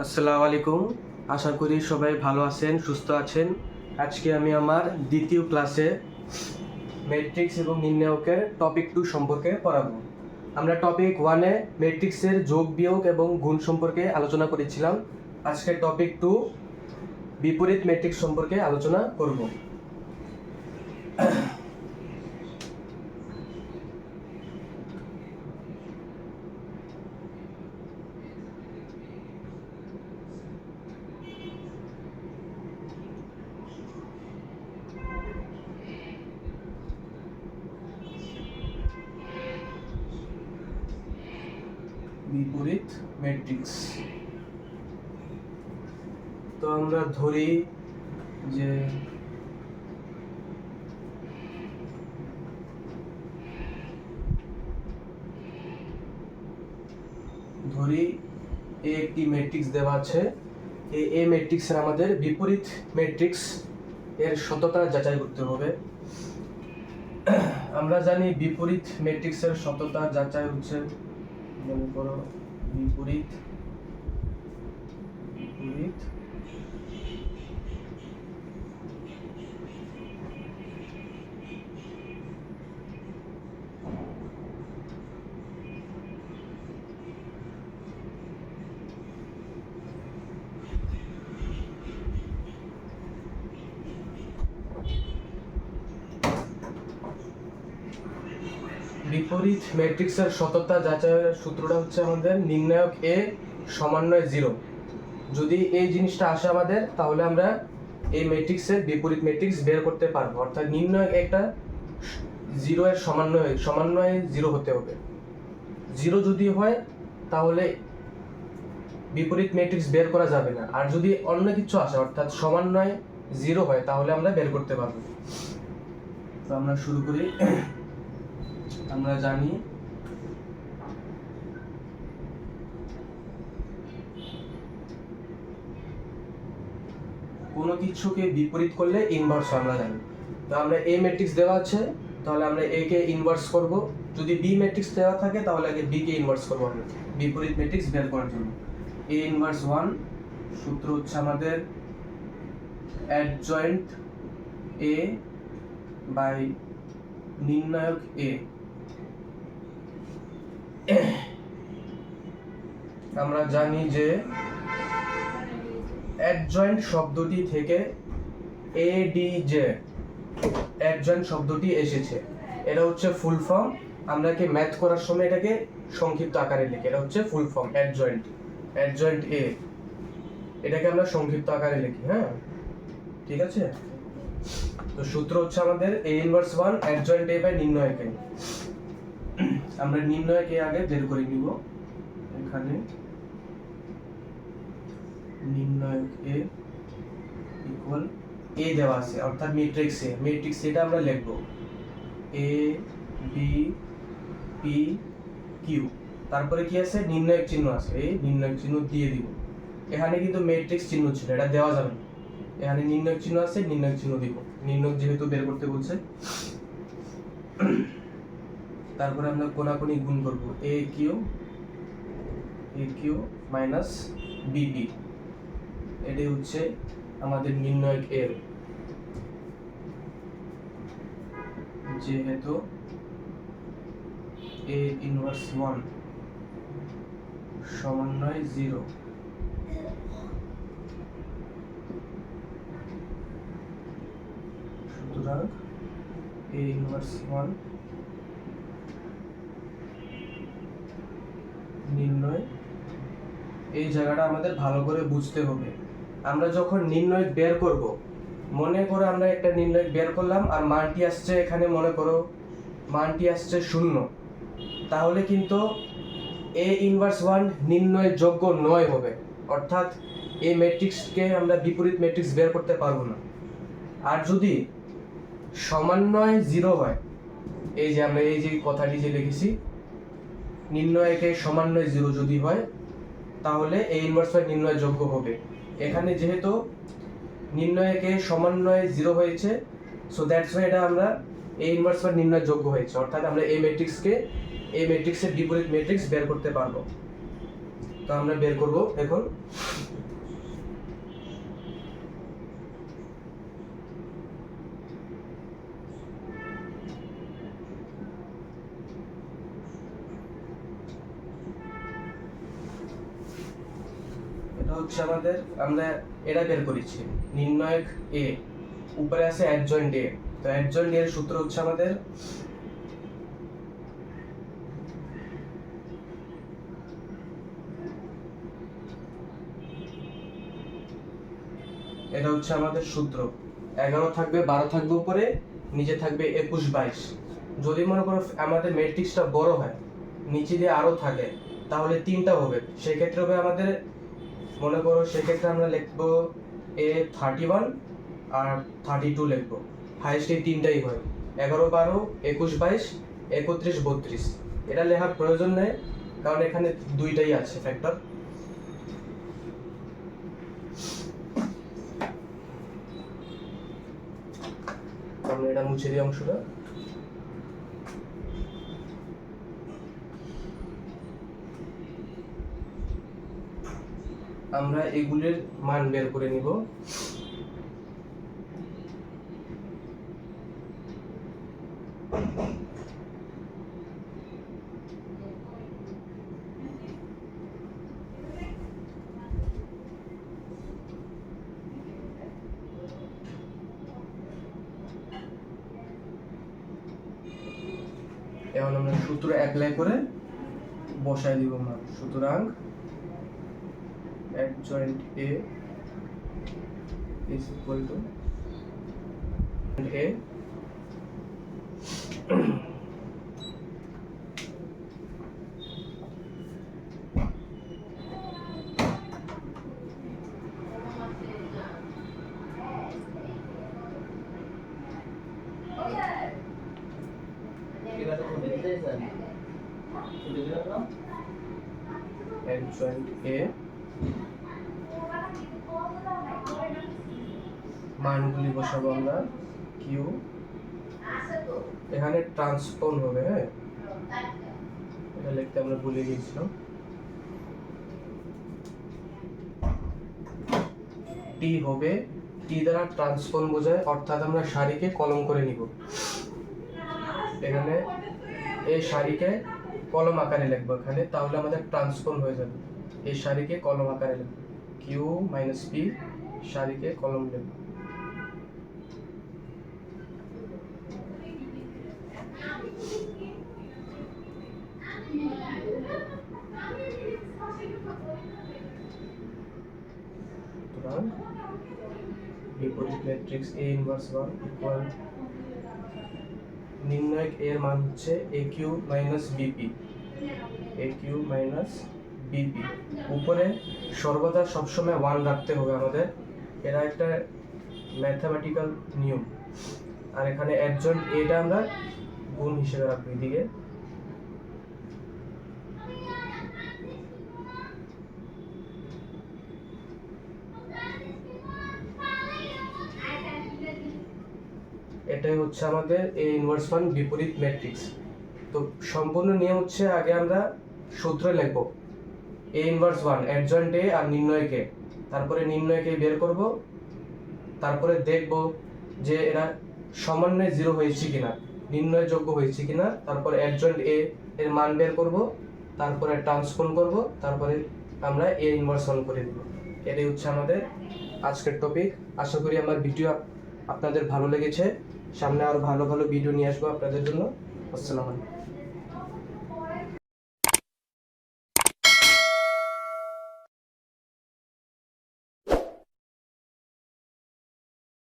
আসসালামু আলাইকুম। আশা করি সবাই ভালো আছেন, সুস্থ আছেন। আজকে আমি আমার দ্বিতীয় ক্লাসে ম্যাট্রিক্স এবং নির্ণায়কের টপিক 2 সম্পর্কে পড়াবো। আমরা টপিক 1-এ ম্যাট্রিক্সের যোগ বিয়োগ এবং গুণ সম্পর্কে আলোচনা করেছিলাম। আজকে টপিক 2 বিপরীত ম্যাট্রিক্স সম্পর্কে আলোচনা করব। বিপরীত ম্যাট্রিক্স। তো আমরা ধরি যে এ একটি ম্যাট্রিক্স দেওয়া আছে। এই ম্যাট্রিক্সের আমাদের বিপরীত ম্যাট্রিক্স এর সততা যাচাই করতে হবে। আমরা জানি বিপরীত ম্যাট্রিক্সের সততা যাচাই হচ্ছে, মনে করো বিপরীত বিপরীত বিপরীত ম্যাট্রিক্সের সততা যাচাইয়ের সূত্রটা হচ্ছে আমাদের নির্ণায়ক এ সমন্বয় 0। যদি এই জিনিসটা আসে আমাদের, তাহলে আমরা এই ম্যাট্রিক্সের বিপরীত ম্যাট্রিক্স বের করতে পারবো। অর্থাৎ নির্ণায়ক একটা 0 এর সমন্বয়ে 0 হতে হবে। 0 যদি হয় তাহলে বিপরীত ম্যাট্রিক্স বের করা যাবে না। আর যদি অন্য কিছু আসে অর্থাৎ সমন্বয় 0 হয়, তাহলে আমরা বের করতে পারবো। তো আমরা শুরু করি। আমরা জানি কোনো কিছুকে বিপরীত করলে ইনভার্স আমরা জানি। তো আমরা এ ম্যাট্রিক্স দেওয়া আছে, তাহলে আমরা এ কে ইনভার্স করব। যদি বি ম্যাট্রিক্স দেওয়া থাকে, তাহলে আগে বি কে ইনভার্স করব আমরা বিপরীত ম্যাট্রিক্স বের করার জন্য। এ ইনভার্স 1 সূত্র হচ্ছে আমাদের অ্যাডজয়েন্ট এ বাই নির্ণায়ক এ। আমরা জানি যে অ্যাডজয়েন্ট শব্দটি থেকে এডিজে অ্যাডজয়েন্ট শব্দটি এসেছে। এটা হচ্ছে ফুল ফর্ম। আমরা কি ম্যাথ করার সময় এটাকে সংক্ষিপ্ত আকারে লিখি। এটা হচ্ছে ফুল ফর্ম অ্যাডজয়েন্ট এ। এটাকে আমরা সংক্ষিপ্ত আকারে লিখি। হ্যাঁ, ঠিক আছে। তো সূত্র হচ্ছে আমাদের A inverse 1 adjoint A by নির্ণায়ক এ। আমরা নির্ণায়ক এ আগে বের করে নিব। এখানে নির্ণায়ক এ ইকুয়াল এ দেওয়া আছে, অর্থাৎ ম্যাট্রিক্স এটা আমরা লিখব এ বি পি কিউ। তারপরে কি আছে, নির্ণায়ক চিহ্ন আছে, এই নির্ণায়ক চিহ্ন দিয়ে দিব। এখানে কিন্তু ম্যাট্রিক্স চিহ্ন ছিল, এটা দেওয়া যাবে না। এখানে নির্ণায়ক চিহ্ন আছে, নির্ণায়ক চিহ্ন দিব। নির্ণায়ক যেহেতু বের করতে বলছে, তারপরে আমরা কোনাকুনি গুণ করব এ কিউ মাইনাস বিপি। এটাই হচ্ছে আমাদের নির্ণায়ক এর। যেহেতু এ ইনভার্স 1 সমন্বয় 0, সুতরাং এ ইনভার্স 1 নির্ণয়। এই জায়গাটা আমাদের ভালো করে বুঝতে হবে। আমরা যখন নির্ণয় বের করব, মনে করো আমরা একটা নির্ণয় বের করলাম আর মানটি আসছে, এখানে মনে করো মানটি আসছে 0, তাহলে কিন্তু এ ইনভার্স 1 নির্ণয় যোগ্য নয় হবে। অর্থাৎ এই ম্যাট্রিক্সকে আমরা বিপরীত ম্যাট্রিক্স বের করতে পারবো না। আর যদি সমন্বয় 0 হয়, এই যে আমরা এই যে কথাটি যে লিখেছি, নির্ণয়কে সমন্বয় 0 যদি হয়, তাহলে এ ইনভার্স 1 নির্ণয় যোগ্য হবে। এখানে যেহেতু নির্ণয়কে সমন্বয় 0 হয়েছে, সো দ্যাটস ওয়াই এটা আমরা এ ইনভার্স 1 নির্ণয় যোগ্য হয়েছে। অর্থাৎ আমরা এই ম্যাট্রিক্সের বিপরীত ম্যাট্রিক্স বের করতে পারবো। তো আমরা বের করব এখন। এটা হচ্ছে আমাদের, আমরা এটা বের করেছি নির্ণায়ক এ, উপরে আছে অ্যাডজয়েন্ট এ। তো অ্যাডজয়েন্ট এর সূত্র হচ্ছে আমাদের এটা হচ্ছে আমাদের সূত্র। 11 থাকবে, 12 থাকবে উপরে, নিচে থাকবে 21, 22। যদি মনে করো আমাদের ম্যাট্রিক্সটা বড় হয়, নিচে দিয়ে আরো থাকে, তাহলে 3টা হবে। সেই ক্ষেত্রে হবে আমাদের, মনে করো সেক্ষেত্রে আমরা লিখবো A31 আর 32 লিখবো। হাইয়েস্ট এই 3টাই হয়, 11, 12, 21, 22, 31, 32। এটা লেখার প্রয়োজন নেই, কারণ এখানে 2টাই আছে ফ্যাক্টর। আমরা এটা মুছে দিই অংশটা। আমরা এগুলির মান বের করে নিব। এখন আমরা সূত্র অ্যাপ্লাই করে বসায় দিব মান। সুতরাং adjoint A is equal to A adjoint A মানগুলি বসাবো আমরা Q, এখানে ট্রান্সপোজ হবে। হ্যাঁ, এটা লিখতে আমরা ভুলে গিয়েছিলাম। T হবে, T দ্বারা ট্রান্সপোজ বোঝায়, অর্থাৎ আমরা সারিকে কলম করে নিব। এখানে এই সারিকে কলম আকারে লিখবো এখানে, তাহলে আমাদের ট্রান্সপোজ হয়ে যাবে। এই সারিকে কলম আকারে লিখবো, Q মাইনাস P, সারিকে কলম লিখবো। বিপরীত ম্যাট্রিক্স A ইনভার্স 1 ইকুয়াল, নির্ণায়ক A এর মান হচ্ছে AQ minus BP, AQ minus BP। উপরে সর্বদা সবসময় 1 রাখতে হবে আমাদের, এটা একটা ম্যাথমেটিক্যাল নিয়ম। আর এখানে অ্যাডজয়েন্ট এটা আমরা গুণ হিসেবে রাখবো এদিকে। এটাই হচ্ছে আমাদের A ইনভার্স 1 বিপরীত ম্যাট্রিক্স। তো সম্পূর্ণ নিয়ম হচ্ছে, আগে আমরা সূত্র লিখব A ইনভার্স 1 অ্যাডজয়েন্ট A আর নির্ণায়ক A, তারপরে নির্ণায়ক A বের করব, তারপরে দেখব যে এরা সমন্বয়ে 0 হয়েছে কিনা, নির্ণয়যোগ্য হয়েছে কিনা, তারপরে অ্যাডজয়েন্ট A এর মান বের করব, তারপরে ট্রান্সফর্ম করব, তারপরে আমরা A ইনভার্স 1 করে দেব। এটাই হচ্ছে আমাদের আজকের টপিক। আশা করি আমার ভিডিও আপনাদের ভালো লেগেছে। সামনে আরো ভালো ভালো ভিডিও নিয়ে আসবো আপনাদের জন্য। আসসালামু আলাইকুম।